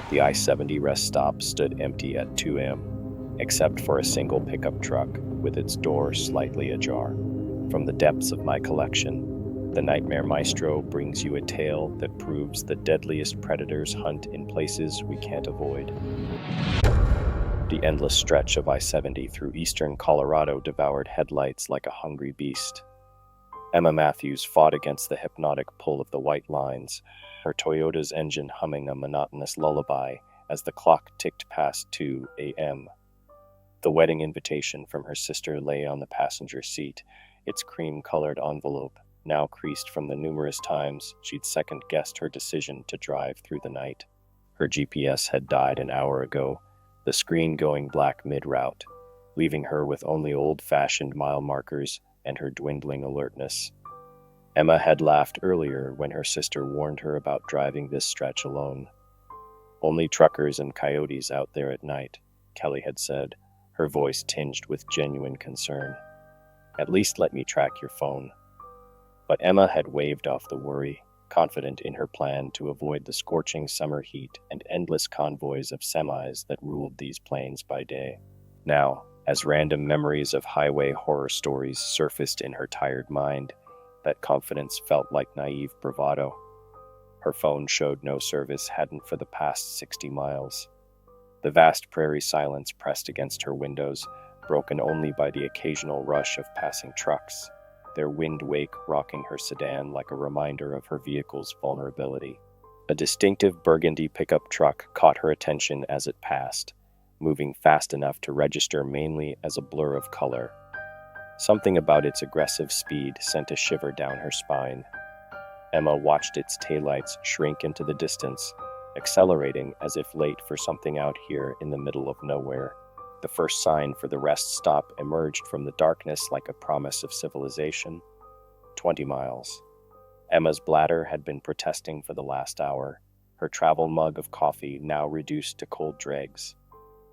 The I-70 rest stop stood empty at 2 a.m., except for a single pickup truck with its door slightly ajar. From the depths of my collection, the Nightmare Maestro brings you a tale that proves the deadliest predators hunt in places we can't avoid. The endless stretch of I-70 through eastern Colorado devoured headlights like a hungry beast. Emma Matthews fought against the hypnotic pull of the white lines, her Toyota's engine humming a monotonous lullaby as the clock ticked past 2 a.m. The wedding invitation from her sister lay on the passenger seat, its cream-colored envelope now creased from the numerous times she'd second-guessed her decision to drive through the night. Her GPS had died an hour ago, the screen going black mid-route, leaving her with only old-fashioned mile markers and her dwindling alertness. Emma had laughed earlier when her sister warned her about driving this stretch alone. "Only truckers and coyotes out there at night," Kelly had said, her voice tinged with genuine concern. "At least let me track your phone." But Emma had waved off the worry, confident in her plan to avoid the scorching summer heat and endless convoys of semis that ruled these plains by day. Now, as random memories of highway horror stories surfaced in her tired mind, that confidence felt like naive bravado. Her phone showed no service hadn't for the past 60 miles. The vast prairie silence pressed against her windows, broken only by the occasional rush of passing trucks, their wind wake rocking her sedan like a reminder of her vehicle's vulnerability. A distinctive burgundy pickup truck caught her attention as it passed, moving fast enough to register mainly as a blur of color. Something about its aggressive speed sent a shiver down her spine. Emma watched its taillights shrink into the distance, accelerating as if late for something out here in the middle of nowhere. The first sign for the rest stop emerged from the darkness like a promise of civilization. 20 miles. Emma's bladder had been protesting for the last hour, her travel mug of coffee now reduced to cold dregs.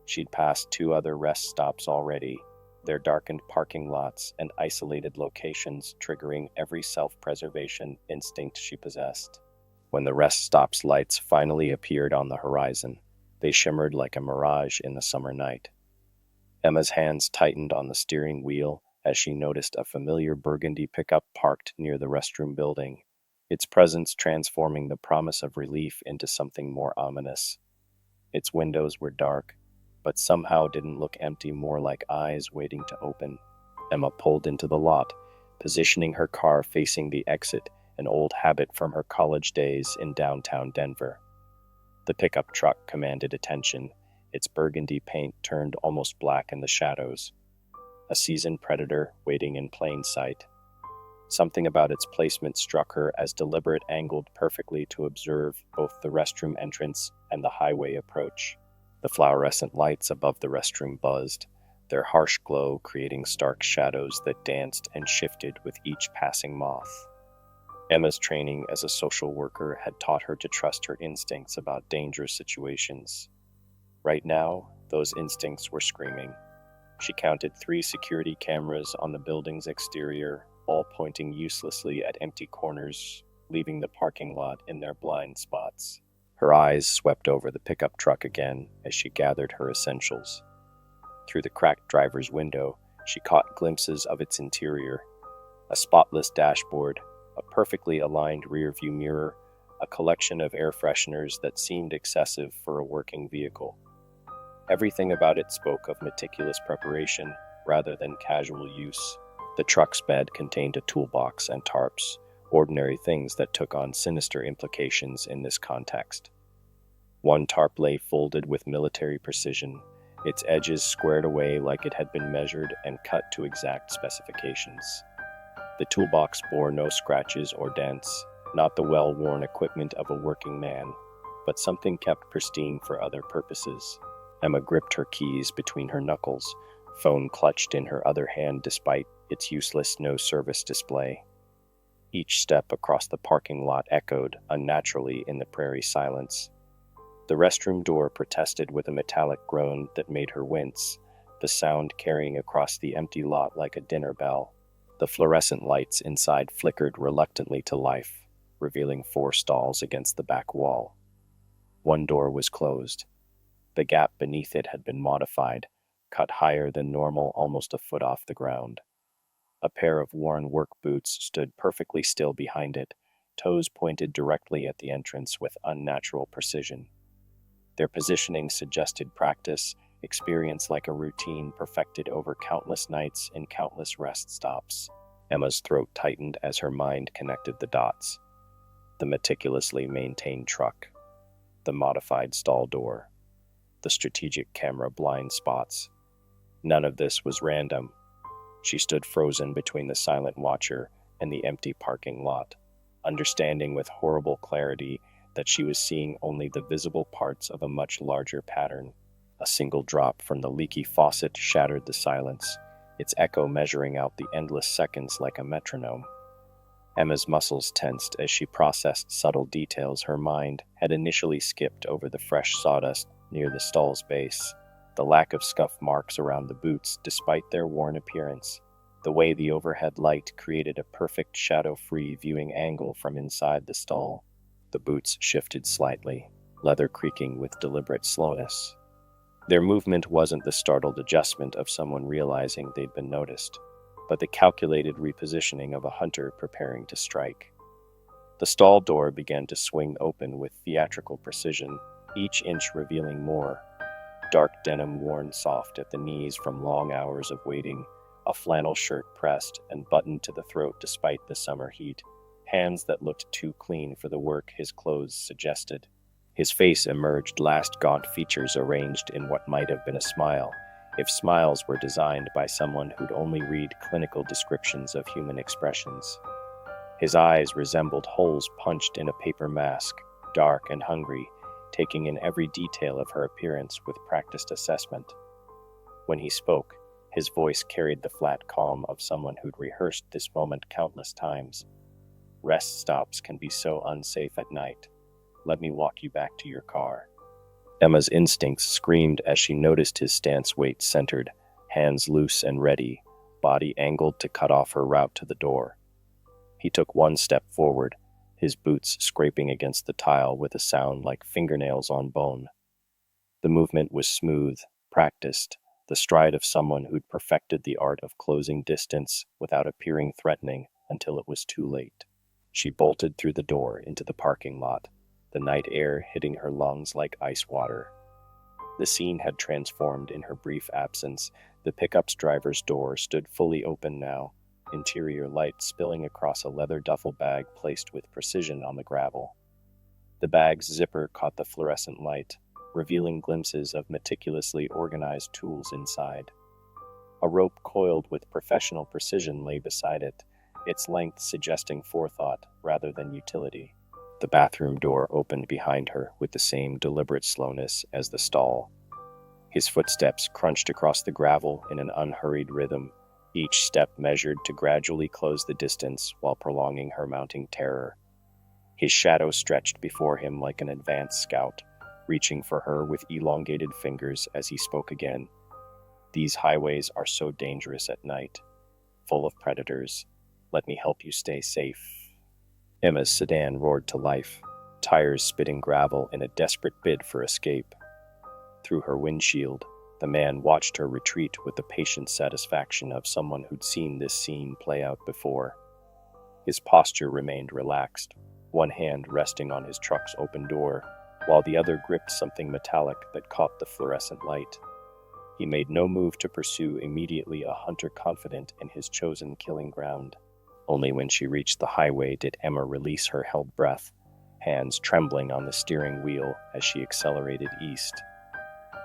She'd passed 2 other rest stops already, their darkened parking lots and isolated locations triggering every self-preservation instinct she possessed. When the rest stop's lights finally appeared on the horizon, they shimmered like a mirage in the summer night. Emma's hands tightened on the steering wheel as she noticed a familiar burgundy pickup parked near the restroom building, its presence transforming the promise of relief into something more ominous. Its windows were dark, but somehow didn't look empty, more like eyes waiting to open. Emma pulled into the lot, positioning her car facing the exit, an old habit from her college days in downtown Denver. The pickup truck commanded attention, its burgundy paint turned almost black in the shadows. A seasoned predator waiting in plain sight. Something about its placement struck her as deliberate, angled perfectly to observe both the restroom entrance and the highway approach. The fluorescent lights above the restroom buzzed, their harsh glow creating stark shadows that danced and shifted with each passing moth. Emma's training as a social worker had taught her to trust her instincts about dangerous situations. Right now, those instincts were screaming. She counted 3 security cameras on the building's exterior, all pointing uselessly at empty corners, leaving the parking lot in their blind spots. Her eyes swept over the pickup truck again as she gathered her essentials. Through the cracked driver's window, she caught glimpses of its interior. A spotless dashboard, a perfectly aligned rearview mirror, a collection of air fresheners that seemed excessive for a working vehicle. Everything about it spoke of meticulous preparation rather than casual use. The truck's bed contained a toolbox and tarps, ordinary things that took on sinister implications in this context. One tarp lay folded with military precision, its edges squared away like it had been measured and cut to exact specifications. The toolbox bore no scratches or dents, not the well-worn equipment of a working man, but something kept pristine for other purposes. Emma gripped her keys between her knuckles, phone clutched in her other hand despite its useless no-service display. Each step across the parking lot echoed unnaturally in the prairie silence. The restroom door protested with a metallic groan that made her wince, the sound carrying across the empty lot like a dinner bell. The fluorescent lights inside flickered reluctantly to life, revealing 4 stalls against the back wall. One door was closed. The gap beneath it had been modified, cut higher than normal, almost a foot off the ground. A pair of worn work boots stood perfectly still behind it, toes pointed directly at the entrance with unnatural precision. Their positioning suggested practice, experience like a routine perfected over countless nights and countless rest stops. Emma's throat tightened as her mind connected the dots. The meticulously maintained truck, the modified stall door, the strategic camera blind spots. None of this was random. She stood frozen between the silent watcher and the empty parking lot, understanding with horrible clarity that she was seeing only the visible parts of a much larger pattern. A single drop from the leaky faucet shattered the silence, its echo measuring out the endless seconds like a metronome. Emma's muscles tensed as she processed subtle details her mind had initially skipped over the fresh sawdust near the stall's base, the lack of scuff marks around the boots despite their worn appearance, the way the overhead light created a perfect shadow-free viewing angle from inside the stall. The boots shifted slightly, leather creaking with deliberate slowness. Their movement wasn't the startled adjustment of someone realizing they'd been noticed, but the calculated repositioning of a hunter preparing to strike. The stall door began to swing open with theatrical precision, each inch revealing more. Dark denim worn soft at the knees from long hours of waiting, a flannel shirt pressed and buttoned to the throat despite the summer heat, hands that looked too clean for the work his clothes suggested. His face emerged, last gaunt features arranged in what might have been a smile, if smiles were designed by someone who'd only read clinical descriptions of human expressions. His eyes resembled holes punched in a paper mask, dark and hungry, taking in every detail of her appearance with practiced assessment. When he spoke, his voice carried the flat calm of someone who'd rehearsed this moment countless times. Rest stops can be so unsafe at night. Let me walk you back to your car. Emma's instincts screamed as she noticed his stance, weight centered, hands loose and ready, body angled to cut off her route to the door. He took one step forward, his boots scraping against the tile with a sound like fingernails on bone. The movement was smooth, practiced, the stride of someone who'd perfected the art of closing distance without appearing threatening until it was too late. She bolted through the door into the parking lot, the night air hitting her lungs like ice water. The scene had transformed in her brief absence. The pickup's driver's door stood fully open now, interior light spilling across a leather duffel bag placed with precision on the gravel. The bag's zipper caught the fluorescent light, revealing glimpses of meticulously organized tools inside. A rope coiled with professional precision lay beside it, its length suggesting forethought rather than utility. The bathroom door opened behind her with the same deliberate slowness as the stall. His footsteps crunched across the gravel in an unhurried rhythm, each step measured to gradually close the distance while prolonging her mounting terror. His shadow stretched before him like an advanced scout, reaching for her with elongated fingers as he spoke again. These highways are so dangerous at night, full of predators. Let me help you stay safe. Emma's sedan roared to life, tires spitting gravel in a desperate bid for escape. Through her windshield, the man watched her retreat with the patient satisfaction of someone who'd seen this scene play out before. His posture remained relaxed, one hand resting on his truck's open door, while the other gripped something metallic that caught the fluorescent light. He made no move to pursue, immediately a hunter confident in his chosen killing ground. Only when she reached the highway did Emma release her held breath, hands trembling on the steering wheel as she accelerated east.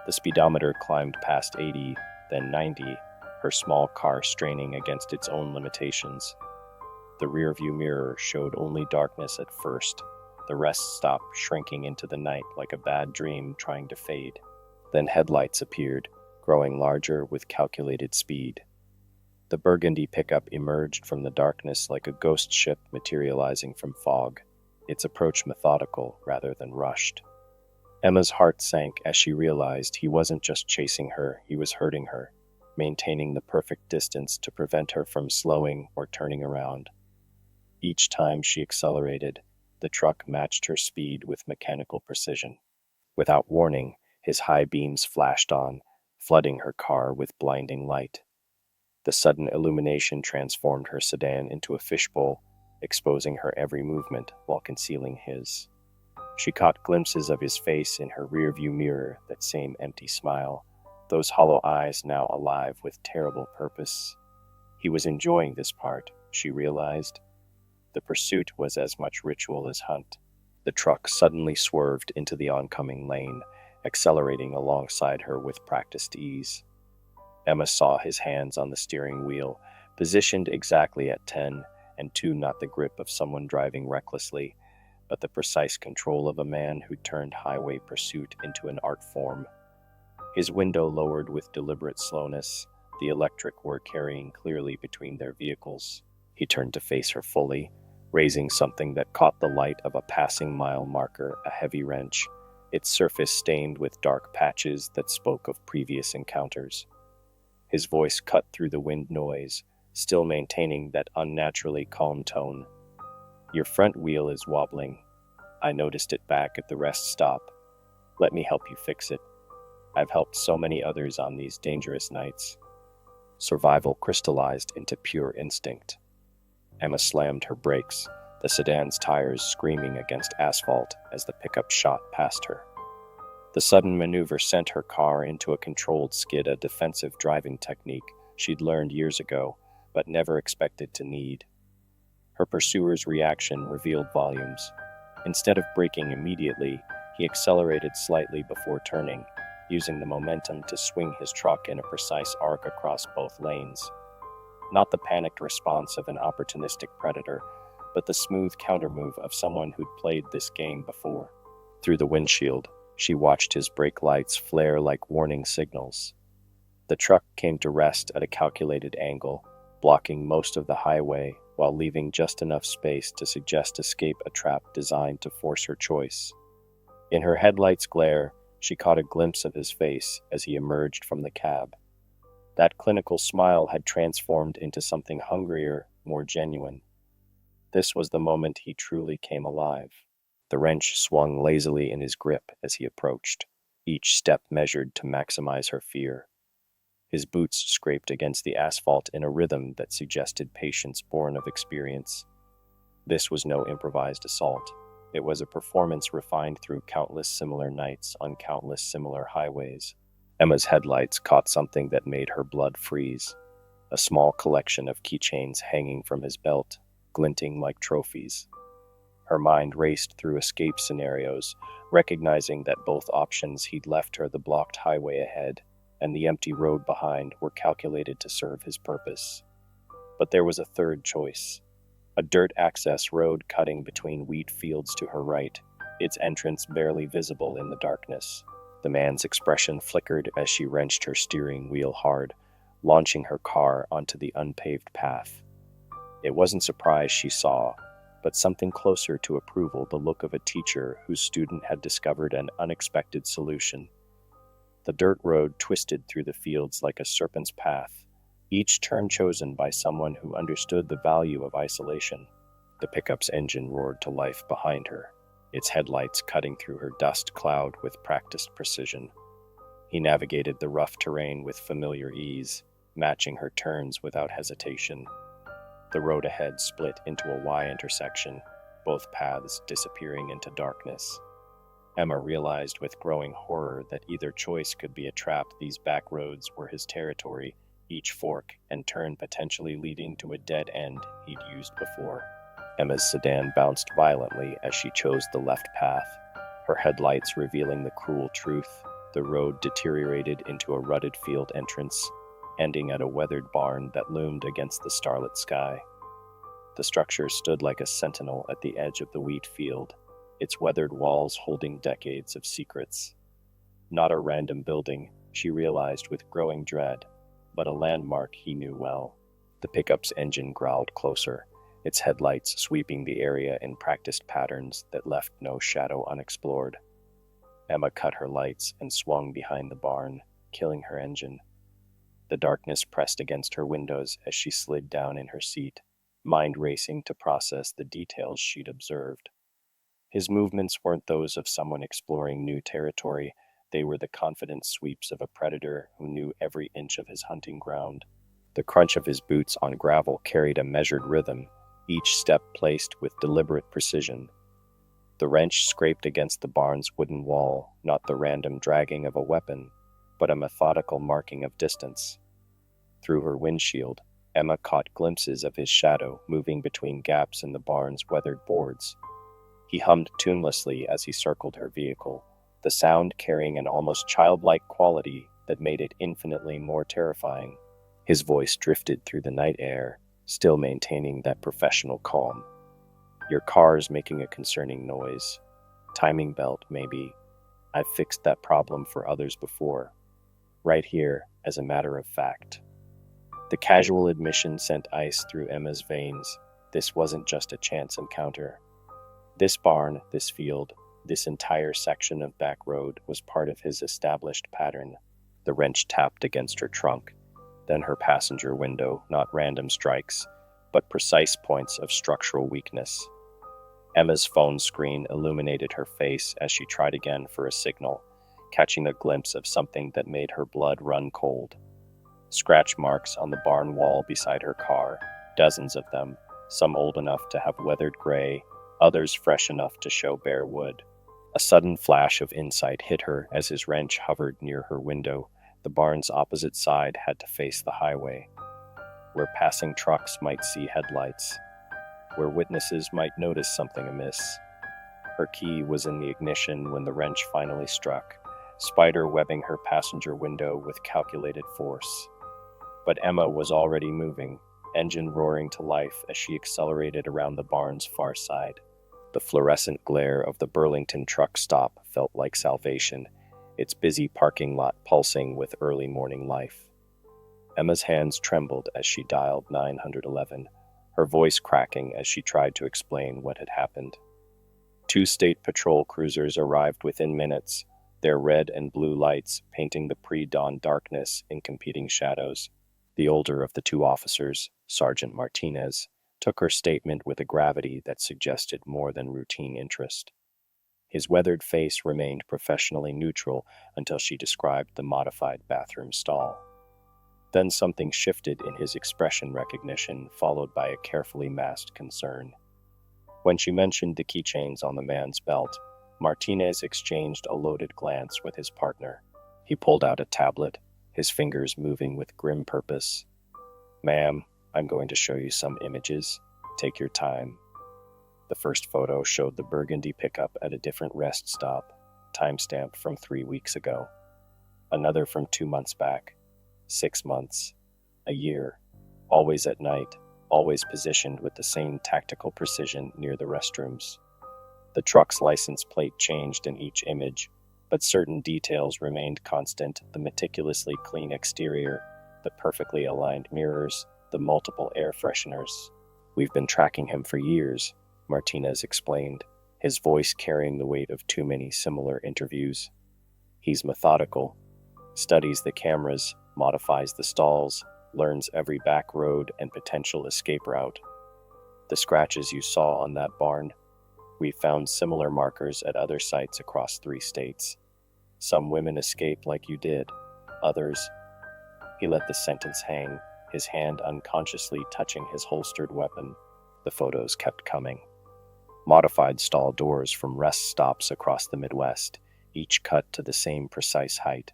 The speedometer climbed past 80, then 90, her small car straining against its own limitations. The rearview mirror showed only darkness at first, the rest stop shrinking into the night like a bad dream trying to fade. Then headlights appeared, growing larger with calculated speed. The burgundy pickup emerged from the darkness like a ghost ship materializing from fog, its approach methodical rather than rushed. Emma's heart sank as she realized he wasn't just chasing her, he was hurting her, maintaining the perfect distance to prevent her from slowing or turning around. Each time she accelerated, the truck matched her speed with mechanical precision. Without warning, his high beams flashed on, flooding her car with blinding light. The sudden illumination transformed her sedan into a fishbowl, exposing her every movement while concealing his. She caught glimpses of his face in her rearview mirror, that same empty smile, those hollow eyes now alive with terrible purpose. He was enjoying this part, she realized. The pursuit was as much ritual as hunt. The truck suddenly swerved into the oncoming lane, accelerating alongside her with practiced ease. Emma saw his hands on the steering wheel, positioned exactly at 10, and 2, not the grip of someone driving recklessly, but the precise control of a man who turned highway pursuit into an art form. His window lowered with deliberate slowness, the electric were carrying clearly between their vehicles. He turned to face her fully, raising something that caught the light of a passing mile marker, a heavy wrench, its surface stained with dark patches that spoke of previous encounters. His voice cut through the wind noise, still maintaining that unnaturally calm tone. "Your front wheel is wobbling. I noticed it back at the rest stop. Let me help you fix it. I've helped so many others on these dangerous nights." Survival crystallized into pure instinct. Emma slammed her brakes, the sedan's tires screaming against asphalt as the pickup shot past her. The sudden maneuver sent her car into a controlled skid, a defensive driving technique she'd learned years ago, but never expected to need. Her pursuer's reaction revealed volumes. Instead of braking immediately, he accelerated slightly before turning, using the momentum to swing his truck in a precise arc across both lanes. Not the panicked response of an opportunistic predator, but the smooth countermove of someone who'd played this game before. Through the windshield, she watched his brake lights flare like warning signals. The truck came to rest at a calculated angle, blocking most of the highway while leaving just enough space to suggest escape, a trap designed to force her choice. In her headlights' glare, she caught a glimpse of his face as he emerged from the cab. That clinical smile had transformed into something hungrier, more genuine. This was the moment he truly came alive. The wrench swung lazily in his grip as he approached, each step measured to maximize her fear. His boots scraped against the asphalt in a rhythm that suggested patience born of experience. This was no improvised assault. It was a performance refined through countless similar nights on countless similar highways. Emma's headlights caught something that made her blood freeze. A small collection of keychains hanging from his belt, glinting like trophies. Her mind raced through escape scenarios, recognizing that both options he'd left her, the blocked highway ahead and the empty road behind, were calculated to serve his purpose. But there was a third choice. A dirt access road cutting between wheat fields to her right, its entrance barely visible in the darkness. The man's expression flickered as she wrenched her steering wheel hard, launching her car onto the unpaved path. It wasn't surprise she saw, but something closer to approval, the look of a teacher whose student had discovered an unexpected solution. The dirt road twisted through the fields like a serpent's path, each turn chosen by someone who understood the value of isolation. The pickup's engine roared to life behind her, its headlights cutting through her dust cloud with practiced precision. He navigated the rough terrain with familiar ease, matching her turns without hesitation. The road ahead split into a Y intersection, both paths disappearing into darkness. Emma realized with growing horror that either choice could be a trap. These back roads were his territory, each fork and turn potentially leading to a dead end he'd used before. Emma's sedan bounced violently as she chose the left path, her headlights revealing the cruel truth. The road deteriorated into a rutted field entrance, ending at a weathered barn that loomed against the starlit sky. The structure stood like a sentinel at the edge of the wheat field, its weathered walls holding decades of secrets. Not a random building, she realized with growing dread, but a landmark he knew well. The pickup's engine growled closer, its headlights sweeping the area in practiced patterns that left no shadow unexplored. Emma cut her lights and swung behind the barn, killing her engine. The darkness pressed against her windows as she slid down in her seat, mind racing to process the details she'd observed. His movements weren't those of someone exploring new territory, they were the confident sweeps of a predator who knew every inch of his hunting ground. The crunch of his boots on gravel carried a measured rhythm, each step placed with deliberate precision. The wrench scraped against the barn's wooden wall, not the random dragging of a weapon, but a methodical marking of distance. Through her windshield, Emma caught glimpses of his shadow moving between gaps in the barn's weathered boards. He hummed tunelessly as he circled her vehicle, the sound carrying an almost childlike quality that made it infinitely more terrifying. His voice drifted through the night air, still maintaining that professional calm. Your car's making a concerning noise. Timing belt, maybe. I've fixed that problem for others before. Right here, as a matter of fact. The casual admission sent ice through Emma's veins. This wasn't just a chance encounter. This barn, this field, this entire section of back road was part of his established pattern. The wrench tapped against her trunk, then her passenger window, not random strikes, but precise points of structural weakness. Emma's phone screen illuminated her face as she tried again for a signal, catching a glimpse of something that made her blood run cold. Scratch marks on the barn wall beside her car, dozens of them, some old enough to have weathered gray, others fresh enough to show bare wood. A sudden flash of insight hit her as his wrench hovered near her window. The barn's opposite side had to face the highway, where passing trucks might see headlights, where witnesses might notice something amiss. Her key was in the ignition when the wrench finally struck, spider webbing her passenger window with calculated force. But Emma was already moving, engine roaring to life as she accelerated around the barn's far side. The fluorescent glare of the Burlington truck stop felt like salvation, its busy parking lot pulsing with early morning life. Emma's hands trembled as she dialed 911, her voice cracking as she tried to explain what had happened. 2 state patrol cruisers arrived within minutes, their red and blue lights painting the pre-dawn darkness in competing shadows. The older of the 2 officers, Sergeant Martinez, took her statement with a gravity that suggested more than routine interest. His weathered face remained professionally neutral until she described the modified bathroom stall. Then something shifted in his expression recognition, followed by a carefully masked concern. When she mentioned the keychains on the man's belt, Martinez exchanged a loaded glance with his partner. He pulled out a tablet, his fingers moving with grim purpose. "Ma'am, I'm going to show you some images. Take your time." The first photo showed the burgundy pickup at a different rest stop, timestamped from 3 weeks ago. Another from 2 months back, 6 months, a year, always at night, always positioned with the same tactical precision near the restrooms. The truck's license plate changed in each image, but certain details remained constant: the meticulously clean exterior, the perfectly aligned mirrors, the multiple air fresheners. "We've been tracking him for years," Martinez explained, his voice carrying the weight of too many similar interviews. "He's methodical, studies the cameras, modifies the stalls, learns every back road and potential escape route. The scratches you saw on that barn, we found similar markers at other sites across 3 states. Some women escape like you did, others—" He let the sentence hang, his hand unconsciously touching his holstered weapon. The photos kept coming. Modified stall doors from rest stops across the Midwest, each cut to the same precise height.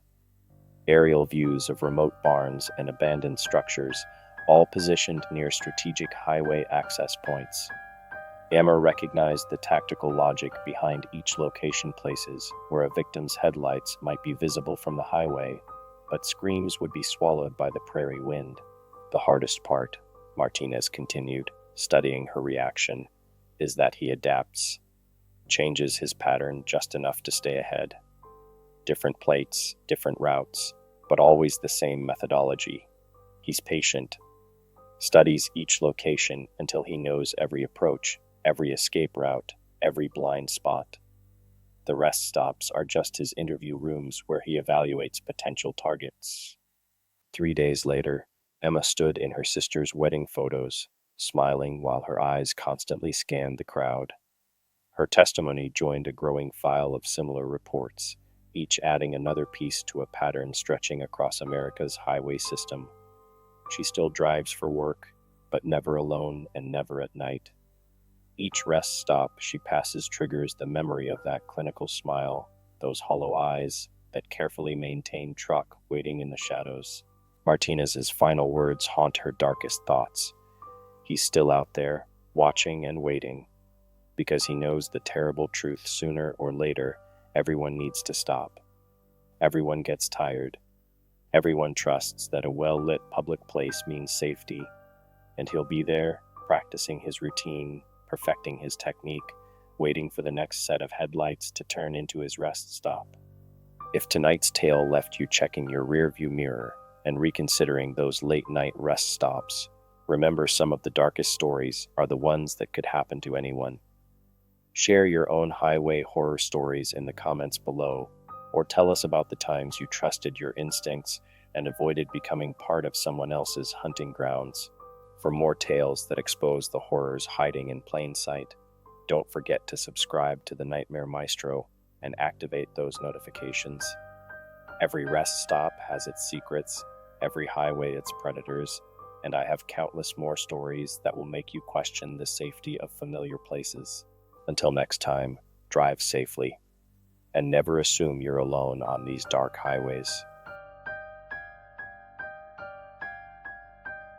Aerial views of remote barns and abandoned structures, all positioned near strategic highway access points. Emma recognized the tactical logic behind each location: places where a victim's headlights might be visible from the highway, but screams would be swallowed by the prairie wind. "The hardest part," Martinez continued, studying her reaction, "is that he adapts, changes his pattern just enough to stay ahead. Different plates, different routes, but always the same methodology. He's patient, studies each location until he knows every approach, every escape route, every blind spot. The rest stops are just his interview rooms where he evaluates potential targets." 3 days later, Emma stood in her sister's wedding photos, smiling while her eyes constantly scanned the crowd. Her testimony joined a growing file of similar reports, each adding another piece to a pattern stretching across America's highway system. She still drives for work, but never alone and never at night. Each rest stop she passes triggers the memory of that clinical smile, those hollow eyes, that carefully maintained truck waiting in the shadows. Martinez's final words haunt her darkest thoughts. He's still out there, watching and waiting, because he knows the terrible truth sooner or later, everyone needs to stop. Everyone gets tired. Everyone trusts that a well-lit public place means safety, and he'll be there, practicing his routine, perfecting his technique, waiting for the next set of headlights to turn into his rest stop. If tonight's tale left you checking your rearview mirror and reconsidering those late-night rest stops, remember some of the darkest stories are the ones that could happen to anyone. Share your own highway horror stories in the comments below, or tell us about the times you trusted your instincts and avoided becoming part of someone else's hunting grounds. For more tales that expose the horrors hiding in plain sight, don't forget to subscribe to the Nightmare Maestro and activate those notifications. Every rest stop has its secrets, every highway its predators, and I have countless more stories that will make you question the safety of familiar places. Until next time, drive safely, and never assume you're alone on these dark highways.